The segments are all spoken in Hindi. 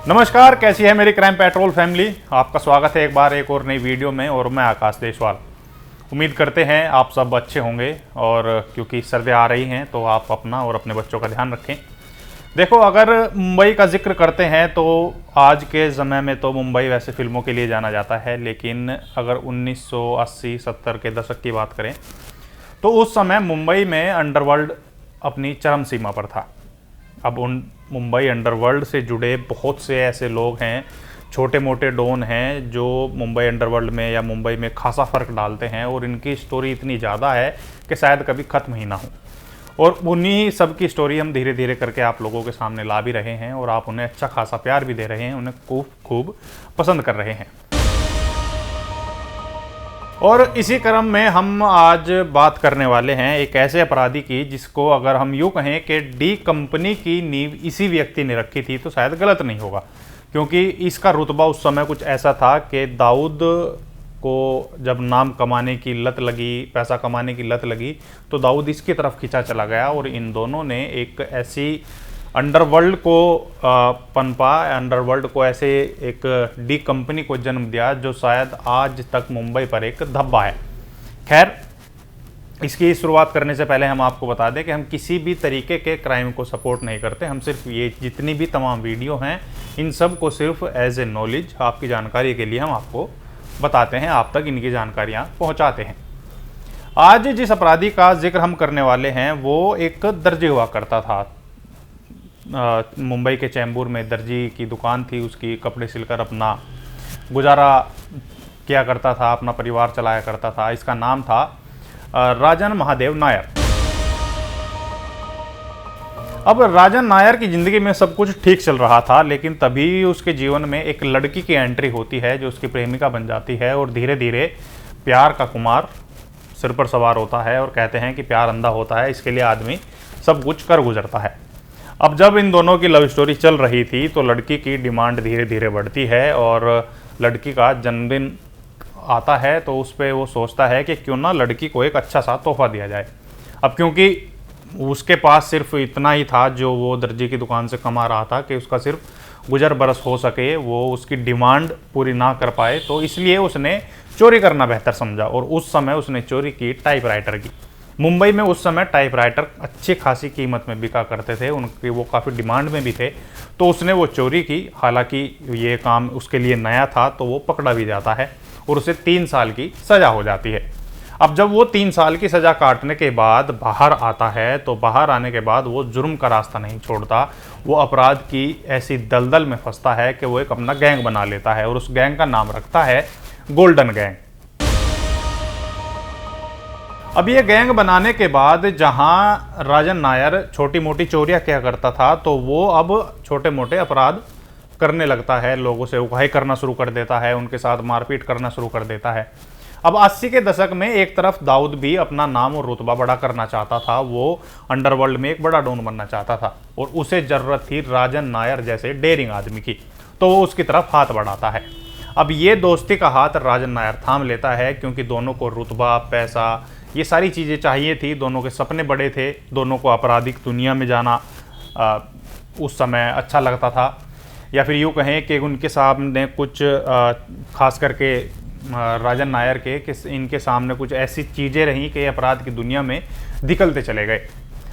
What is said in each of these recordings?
नमस्कार, कैसी है मेरी क्राइम पेट्रोल फैमिली। आपका स्वागत है एक और नई वीडियो में और मैं आकाश देशवाल। उम्मीद करते हैं आप सब अच्छे होंगे और क्योंकि सर्दियाँ आ रही हैं तो आप अपना और अपने बच्चों का ध्यान रखें। देखो, अगर मुंबई का जिक्र करते हैं तो आज के समय में तो मुंबई वैसे फिल्मों के लिए जाना जाता है, लेकिन अगर 1980-70 के दशक की बात करें तो उस समय मुंबई में अंडरवर्ल्ड अपनी चरम सीमा पर था। अब उन मुंबई अंडरवर्ल्ड से जुड़े बहुत से ऐसे लोग हैं, छोटे मोटे डॉन हैं जो मुंबई अंडरवर्ल्ड में या मुंबई में खासा फ़र्क डालते हैं और इनकी स्टोरी इतनी ज़्यादा है कि शायद कभी ख़त्म ही ना हो। और उन्हीं सब की स्टोरी हम धीरे धीरे करके आप लोगों के सामने ला भी रहे हैं और आप उन्हें अच्छा खासा प्यार भी दे रहे हैं, उन्हें खूब पसंद कर रहे हैं। और इसी क्रम में हम आज बात करने वाले हैं एक ऐसे अपराधी की जिसको अगर हम यूँ कहें कि डी कंपनी की नींव इसी व्यक्ति ने रखी थी तो शायद गलत नहीं होगा, क्योंकि इसका रुतबा उस समय कुछ ऐसा था कि दाऊद को जब नाम कमाने की लत लगी, पैसा कमाने की लत लगी, तो दाऊद इसकी तरफ खिंचा चला गया और इन दोनों ने एक ऐसी अंडरवर्ल्ड को पनपा, अंडरवर्ल्ड को ऐसे एक डी कंपनी को जन्म दिया जो शायद आज तक मुंबई पर एक धब्बा है। खैर, इसकी शुरुआत करने से पहले हम आपको बता दें कि हम किसी भी तरीके के क्राइम को सपोर्ट नहीं करते। हम सिर्फ ये जितनी भी तमाम वीडियो हैं इन सब को सिर्फ एज ए नॉलेज, आपकी जानकारी के लिए हम आपको बताते हैं, आप तक इनकी जानकारियाँ पहुँचाते हैं। आज जिस अपराधी का जिक्र हम करने वाले हैं वो एक दर्जी हुआ करता था। मुंबई के चैम्बूर में दर्जी की दुकान थी, उसकी कपड़े सिलकर अपना गुजारा किया करता था, अपना परिवार चलाया करता था। इसका नाम था राजन महादेव नायर। अब राजन नायर की ज़िंदगी में सब कुछ ठीक चल रहा था, लेकिन तभी उसके जीवन में एक लड़की की एंट्री होती है जो उसकी प्रेमिका बन जाती है और धीरे धीरे प्यार का कुमार सिर पर सवार होता है। और कहते हैं कि प्यार अंधा होता है, इसके लिए आदमी सब कुछ कर गुजरता है। अब जब इन दोनों की लव स्टोरी चल रही थी तो लड़की की डिमांड धीरे धीरे बढ़ती है और लड़की का जन्मदिन आता है तो उस पर वो सोचता है कि क्यों ना लड़की को एक अच्छा सा तोहफा दिया जाए। अब क्योंकि उसके पास सिर्फ इतना ही था जो वो दर्जी की दुकान से कमा रहा था कि उसका सिर्फ गुजर बरस हो सके, वो उसकी डिमांड पूरी ना कर पाए, तो इसलिए उसने चोरी करना बेहतर समझा और उस समय उसने चोरी की टाइपराइटर की। मुंबई में उस समय टाइपराइटर अच्छी खासी कीमत में बिका करते थे, उनकी वो काफ़ी डिमांड में भी थे, तो उसने वो चोरी की। हालांकि ये काम उसके लिए नया था तो वो पकड़ा भी जाता है और उसे 3 साल की सज़ा हो जाती है। अब जब वो 3 साल की सज़ा काटने के बाद बाहर आता है तो बाहर आने के बाद वो जुर्म का रास्ता नहीं छोड़ता, वो अपराध की ऐसी दलदल में फंसता है कि वो एक अपना गैंग बना लेता है और उस गैंग का नाम रखता है गोल्डन गैंग। अब ये गैंग बनाने के बाद जहां राजन नायर छोटी मोटी चोरियां किया करता था तो वो अब छोटे मोटे अपराध करने लगता है, लोगों से उगाही करना शुरू कर देता है, उनके साथ मारपीट करना शुरू कर देता है। अब 80 के दशक में एक तरफ दाऊद भी अपना नाम और रुतबा बड़ा करना चाहता था, वो अंडरवर्ल्ड में एक बड़ा डॉन बनना चाहता था और उसे ज़रूरत थी राजन नायर जैसे डेयरिंग आदमी की, तो वो उसकी तरफ हाथ बढ़ाता है। अब ये दोस्ती का हाथ राजन नायर थाम लेता है क्योंकि दोनों को रुतबा, पैसा, ये सारी चीज़ें चाहिए थी, दोनों के सपने बड़े थे, दोनों को आपराधिक दुनिया में जाना उस समय अच्छा लगता था। या फिर यूँ कहें कि उनके सामने कुछ खास करके राजन नायर के कि इनके सामने कुछ ऐसी चीज़ें रहीं कि अपराध की दुनिया में निकलते चले गए।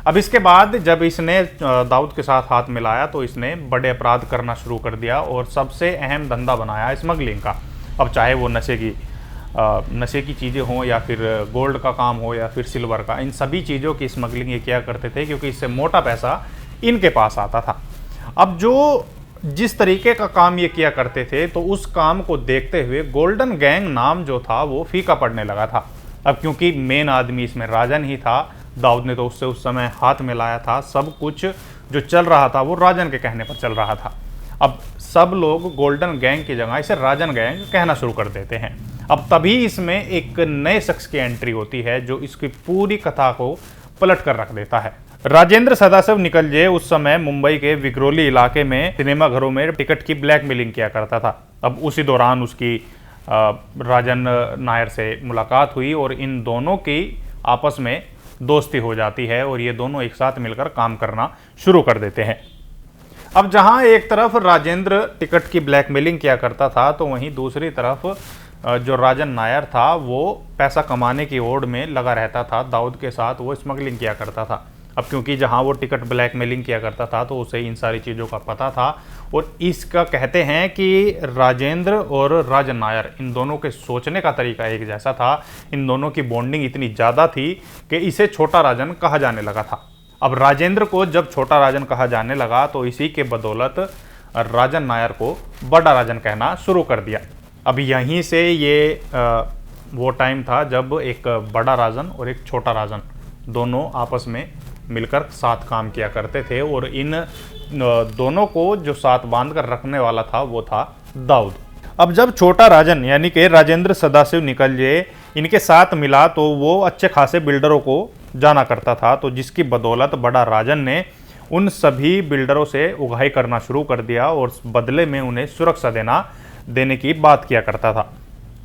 अब इसके बाद जब इसने दाऊद के साथ हाथ मिलाया तो इसने बड़े अपराध करना शुरू कर दिया और सबसे अहम धंधा बनाया स्मगलिंग का। अब चाहे वो नशे की चीज़ें हों या फिर गोल्ड का काम हो या फिर सिल्वर का, इन सभी चीज़ों की स्मगलिंग ये किया करते थे क्योंकि इससे मोटा पैसा इनके पास आता था। अब जिस तरीके का काम ये किया करते थे तो उस काम को देखते हुए गोल्डन गैंग नाम जो था वो फीका पड़ने लगा था। अब क्योंकि मेन आदमी इसमें राजन ही था, दाऊद ने तो उससे उस समय हाथ मिलाया था, सब कुछ जो चल रहा था वो राजन के कहने पर चल रहा था। अब सब लोग गोल्डन गैंग की जगह इसे राजन गैंग कहना शुरू कर देते हैं। अब तभी इसमें एक नए शख्स की एंट्री होती है जो इसकी पूरी कथा को पलट कर रख देता है। राजेंद्र सदाशिव निकलजे उस समय मुंबई के विक्रोली इलाके में सिनेमा घरों में टिकट की ब्लैकमेलिंग किया करता था। अब उसी दौरान उसकी राजन नायर से मुलाकात हुई और इन दोनों की आपस में दोस्ती हो जाती है और ये दोनों एक साथ मिलकर काम करना शुरू कर देते हैं। अब जहां एक तरफ राजेंद्र टिकट की ब्लैकमेलिंग किया करता था, तो वहीं दूसरी तरफ जो राजन नायर था वो पैसा कमाने की ओर में लगा रहता था। दाऊद के साथ वो स्मगलिंग किया करता था। अब क्योंकि जहां वो टिकट ब्लैकमेलिंग किया करता था तो उसे इन सारी चीज़ों का पता था, और इसका कहते हैं कि राजेंद्र और राजन नायर इन दोनों के सोचने का तरीका एक जैसा था। इन दोनों की बॉन्डिंग इतनी ज़्यादा थी कि इसे छोटा राजन कहा जाने लगा था। अब राजेंद्र को जब छोटा राजन कहा जाने लगा तो इसी के बदौलत राजन नायर को बड़ा राजन कहना शुरू कर दिया। अब यहीं से ये वो टाइम था जब एक बड़ा राजन और एक छोटा राजन दोनों आपस में मिलकर साथ काम किया करते थे, और इन दोनों को जो साथ बांध कर रखने वाला था वो था दाऊद। अब जब छोटा राजन यानी कि राजेंद्र सदाशिव निकलजे इनके साथ मिला तो वो अच्छे खासे बिल्डरों को जाना करता था, तो जिसकी बदौलत बड़ा राजन ने उन सभी बिल्डरों से उगाही करना शुरू कर दिया और बदले में उन्हें सुरक्षा देने की बात किया करता था।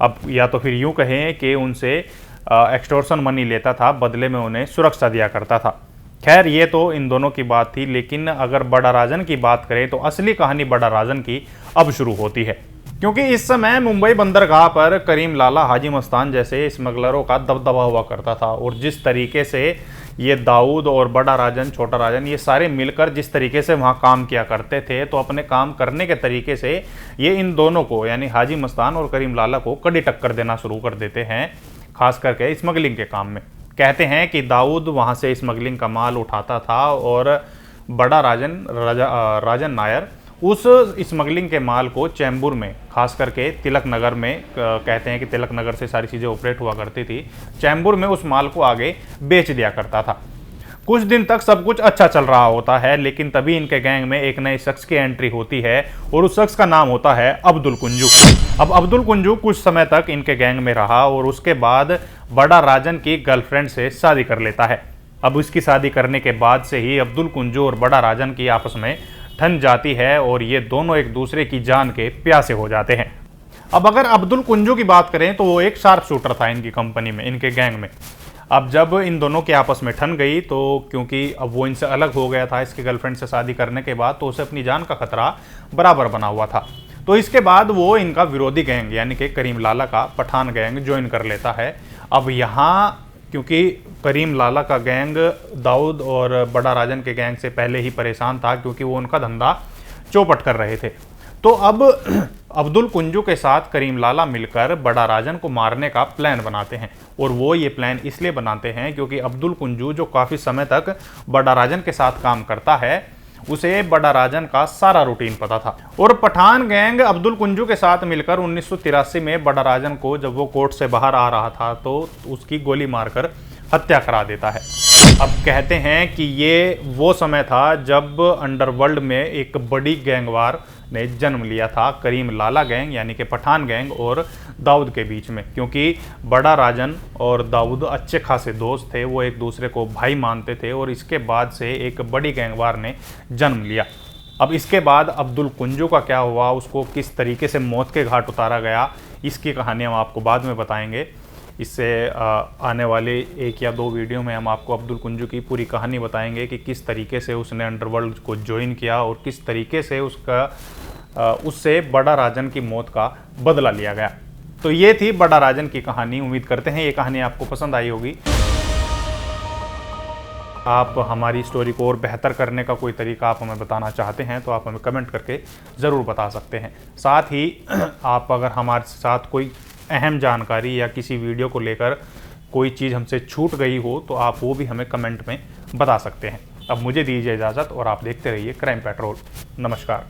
अब या तो फिर यूं कहें कि उनसे एक्सटॉर्शन मनी लेता था, बदले में उन्हें सुरक्षा दिया करता था। खैर ये तो इन दोनों की बात थी, लेकिन अगर बड़ा राजन की बात करें तो असली कहानी बड़ा राजन की अब शुरू होती है, क्योंकि इस समय मुंबई बंदरगाह पर करीम लाला, हाजी मस्तान जैसे स्मगलरों का दबदबा हुआ करता था। और जिस तरीके से ये दाऊद और बड़ा राजन, छोटा राजन, ये सारे मिलकर जिस तरीके से वहाँ काम किया करते थे, तो अपने काम करने के तरीके से ये इन दोनों को यानी हाजी मस्तान और करीम लाला को कड़ी टक्कर देना शुरू कर देते हैं, खास करके स्मगलिंग के काम में। कहते हैं कि दाऊद वहाँ से स्मगलिंग का माल उठाता था और बड़ा राजन नायर उस स्मगलिंग के माल को चैम्बूर में, खास करके तिलक नगर में, कहते हैं कि तिलक नगर से सारी चीज़ें ऑपरेट हुआ करती थी, चैम्बूर में उस माल को आगे बेच दिया करता था। कुछ दिन तक सब कुछ अच्छा चल रहा होता है, लेकिन तभी इनके गैंग में एक नए शख्स की एंट्री होती है और उस शख्स का नाम होता है अब्दुल कुंजू। अब अब्दुल कुंजू कुछ समय तक इनके गैंग में रहा और उसके बाद बड़ा राजन की गर्लफ्रेंड से शादी कर लेता है। अब इसकी शादी करने के बाद से ही अब्दुल कुंजू और बड़ा राजन की आपस में ठन जाती है और ये दोनों एक दूसरे की जान के प्यासे हो जाते हैं। अब अगर अब्दुल कुंजू की बात करें तो वो एक शार्प शूटर था इनकी कंपनी में, इनके गैंग में। अब जब इन दोनों की आपस में ठन गई तो क्योंकि अब वो इनसे अलग हो गया था इसकी गर्लफ्रेंड से शादी करने के बाद, तो उसे अपनी जान का खतरा बराबर बना हुआ था। तो इसके बाद वो इनका विरोधी गैंग यानी कि करीम लाला का पठान गैंग ज्वाइन कर लेता है। अब यहाँ क्योंकि करीम लाला का गैंग दाऊद और बड़ा राजन के गैंग से पहले ही परेशान था, क्योंकि वो उनका धंधा चौपट कर रहे थे, तो अब अब्दुल कुंजू के साथ करीम लाला मिलकर बड़ा राजन को मारने का प्लान बनाते हैं। और वो ये प्लान इसलिए बनाते हैं क्योंकि अब्दुल कुंजू, जो काफ़ी समय तक बड़ा राजन के साथ काम करता है, उसे बड़ा राजन का सारा रूटीन पता था। और पठान गैंग अब्दुल कुंजू के साथ मिलकर 1983 में बड़ा राजन को, जब वो कोर्ट से बाहर आ रहा था, तो उसकी गोली मारकर हत्या करा देता है। अब कहते हैं कि ये वो समय था जब अंडरवर्ल्ड में एक बड़ी गैंगवार ने जन्म लिया था, करीम लाला गैंग यानी कि पठान गैंग और दाऊद के बीच में। क्योंकि बड़ा राजन और दाऊद अच्छे खासे दोस्त थे, वो एक दूसरे को भाई मानते थे, और इसके बाद से एक बड़ी गैंगवार ने जन्म लिया। अब इसके बाद अब्दुल कुंजू का क्या हुआ, उसको किस तरीके से मौत के घाट उतारा गया, इसकी कहानी हम आपको बाद में बताएंगे। इससे आने वाले 1 या 2 वीडियो में हम आपको अब्दुल कुंजू की पूरी कहानी बताएंगे कि किस तरीके से उसने अंडरवर्ल्ड को ज्वाइन किया और किस तरीके से उससे बड़ा राजन की मौत का बदला लिया गया। तो ये थी बड़ा राजन की कहानी। उम्मीद करते हैं ये कहानी आपको पसंद आई होगी। आप हमारी स्टोरी को और बेहतर करने का कोई तरीका आप हमें बताना चाहते हैं तो आप हमें कमेंट करके ज़रूर बता सकते हैं। साथ ही आप अगर हमारे साथ कोई अहम जानकारी या किसी वीडियो को लेकर कोई चीज़ हमसे छूट गई हो तो आप वो भी हमें कमेंट में बता सकते हैं। अब मुझे दीजिए इजाज़त और आप देखते रहिए क्राइम पेट्रोल। नमस्कार।